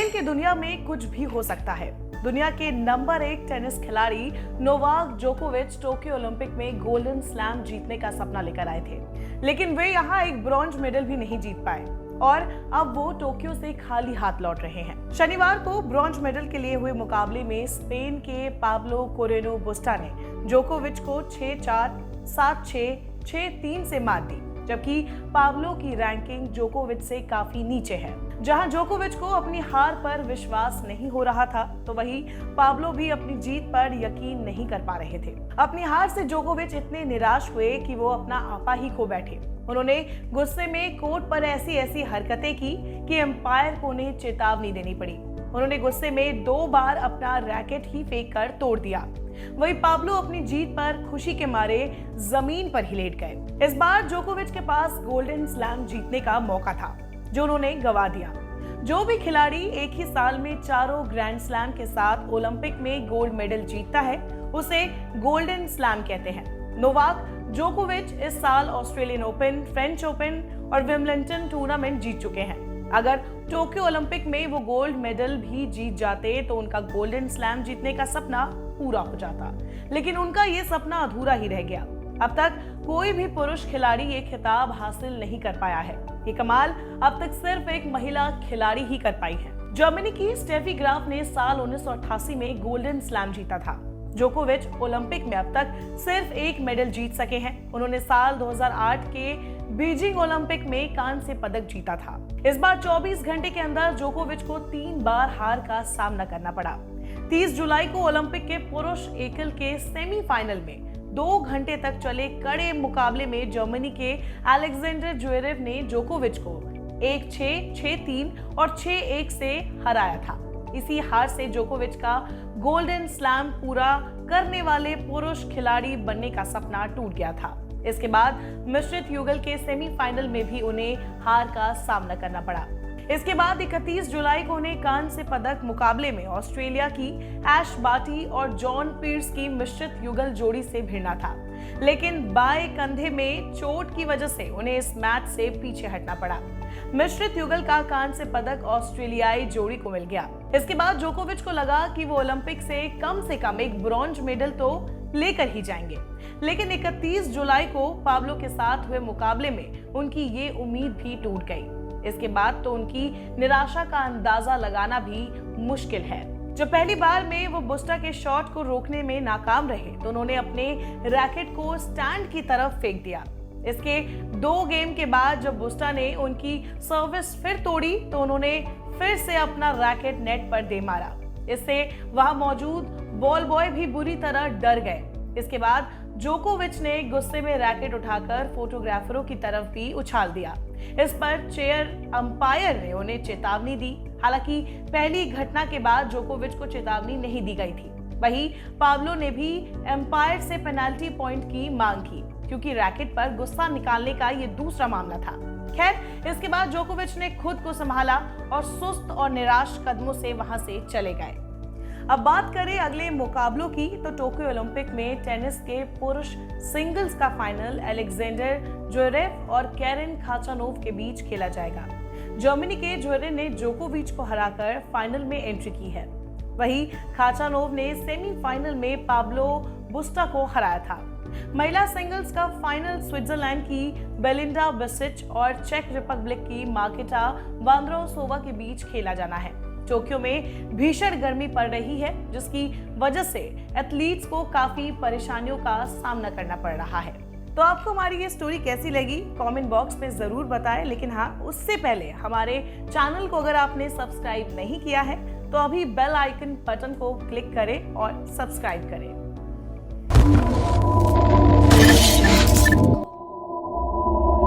खेल की दुनिया में कुछ भी हो सकता है। दुनिया के नंबर 1 टेनिस खिलाड़ी नोवाक जोकोविच टोक्यो ओलंपिक में गोल्डन स्लैम जीतने का सपना लेकर आए थे, लेकिन वे यहाँ एक ब्रॉन्ज मेडल भी नहीं जीत पाए और अब वो टोक्यो से खाली हाथ लौट रहे हैं। शनिवार को ब्रॉन्ज मेडल के लिए हुए मुकाबले में स्पेन के पाब्लो कोरेनो बुस्टा ने जोकोविच को 6-4, 7-6, 6-3 से मात दी, जबकि पाब्लो की रैंकिंग जोकोविच से काफी नीचे है। जहां जोकोविच को अपनी हार पर विश्वास नहीं हो रहा था, तो वहीं पाब्लो भी अपनी जीत पर यकीन नहीं कर पा रहे थे। अपनी हार से जोकोविच इतने निराश हुए कि वो अपना आपा ही खो बैठे। उन्होंने गुस्से में कोर्ट पर ऐसी हरकतें की कि एम्पायर को उन्हें चेतावनी देनी पड़ी। उन्होंने गुस्से में 2 बार अपना रैकेट ही फेंक कर तोड़ दिया। वहीं पाब्लो अपनी जीत पर खुशी के मारे जमीन पर ही लेट गए। इस बार जोकोविच के पास गोल्डन स्लैम जीतने का मौका था, जो उन्होंने गंवा दिया। जो भी खिलाड़ी एक ही साल में चारों ग्रैंड स्लैम के साथ ओलंपिक में गोल्ड मेडल जीतता है, उसे गोल्डन स्लैम कहते हैं। नोवाक जोकोविच इस साल ऑस्ट्रेलियन ओपन, फ्रेंच ओपन और विंबलडन टूर्नामेंट जीत चुके हैं। अगर टोक्यो ओलंपिक में वो गोल्ड मेडल भी जीत जाते तो उनका गोल्डन स्लैम जीतने का सपना पूरा हो जाता, लेकिन उनका ये सपना अधूरा ही रह गया। अब तक कोई भी पुरुष खिलाड़ी ये खिताब हासिल नहीं कर पाया है। ये कमाल अब तक सिर्फ एक महिला खिलाड़ी ही कर पाई है। जर्मनी की स्टेफी ग्राफ ने साल 1988 में गोल्डन स्लैम जीता था। जोकोविच ओलंपिक में अब तक सिर्फ 1 मेडल जीत सके हैं। उन्होंने साल 2008 के बीजिंग ओलंपिक में कांस्य पदक जीता था। इस बार 24 घंटे के अंदर जोकोविच को 3 बार हार का सामना करना पड़ा। 30 जुलाई को ओलंपिक के पुरुष एकल के सेमीफाइनल में 2 घंटे तक चले कड़े मुकाबले में जर्मनी के अलेक्जेंडर ज्वेरेव ने जोकोविच को 1-6, 6-3 और 6-1 से हराया था। इसी हार से जोकोविच का गोल्डन स्लैम पूरा करने वाले पुरुष खिलाड़ी बनने का सपना टूट गया था। इसके बाद मिश्रित युगल के सेमीफाइनल में भी उन्हें हार का सामना करना पड़ा। इसके बाद 31 जुलाई को उन्हें कांस्य पदक मुकाबले में ऑस्ट्रेलिया की ऐश बार्टी और जॉन पीर्स की मिश्रित युगल जोड़ी से भिड़ना था, लेकिन बाएं कंधे में चोट की वजह से उन्हें इस मैच से पीछे हटना पड़ा। मिश्रित युगल का कांस्य पदक ऑस्ट्रेलियाई जोड़ी को मिल गया। इसके बाद जोकोविच को लगा कि वो ओलंपिक से कम एक ब्रॉन्ज मेडल तो लेकर ही जाएंगे, लेकिन 31 जुलाई को पाब्लो के साथ हुए मुकाबले में उनकी ये उम्मीद भी टूट गई। इसके बाद तो उनकी निराशा का अंदाजा लगाना भी मुश्किल है। जब पहली बार में वो बुस्टा के शॉट को रोकने में नाकाम रहे, तो उन्होंने अपने रैकेट को स्टैंड की तरफ फेंक दिया। इसके 2 गेम के बाद जब बुस्टा ने उनकी सर्विस फिर तोड़ी, तो उन्होंने फिर से अपना रैकेट नेट पर दे मारा। इससे वहां मौजूद बॉल बॉय भी बुरी तरह डर गए। इसके बाद जोकोविच ने गुस्से में रैकेट उठाकर फोटोग्राफरों की तरफ भी उछाल दिया। इस पर चेयर अंपायर ने उन्हें चेतावनी दी। हालांकि पहली घटना के बाद जोकोविच को चेतावनी नहीं दी गई थी। वहीं पाब्लो ने भी एम्पायर से पेनल्टी पॉइंट की मांग की, क्योंकि रैकेट पर गुस्सा निकालने का ये दूसरा मामला था। खैर, इसके बाद जोकोविच ने खुद को संभाला और सुस्त और निराश कदमों से वहां से चले गए। अब बात करें अगले मुकाबलों की, तो टोक्यो ओलंपिक में टेनिस के पुरुष सिंगल्स का फाइनल अलेक्जेंडर ज्वेरेव और कैरेन खाचानोव के बीच खेला जाएगा। जर्मनी के ज्वेरेव ने जोकोविच को हराकर फाइनल में एंट्री की है। वहीं खाचानोव ने सेमीफाइनल में पाब्लो बुस्टा को हराया था। महिला सिंगल्स का फाइनल स्विट्जरलैंड की बेलिंडा बेसिच और चेक रिपब्लिक की मार्केटा वांद्रोसोवा के बीच खेला जाना है। टोक्यो में भीषण गर्मी पड़ रही है, जिसकी वजह से एथलीट्स को काफी परेशानियों का सामना करना पड़ रहा है। तो आपको हमारी ये स्टोरी कैसी लगी, कमेंट बॉक्स में जरूर बताएं। लेकिन हाँ, उससे पहले हमारे चैनल को अगर आपने सब्सक्राइब नहीं किया है, तो अभी बेल आइकन बटन को क्लिक करें और सब्सक्राइब करें।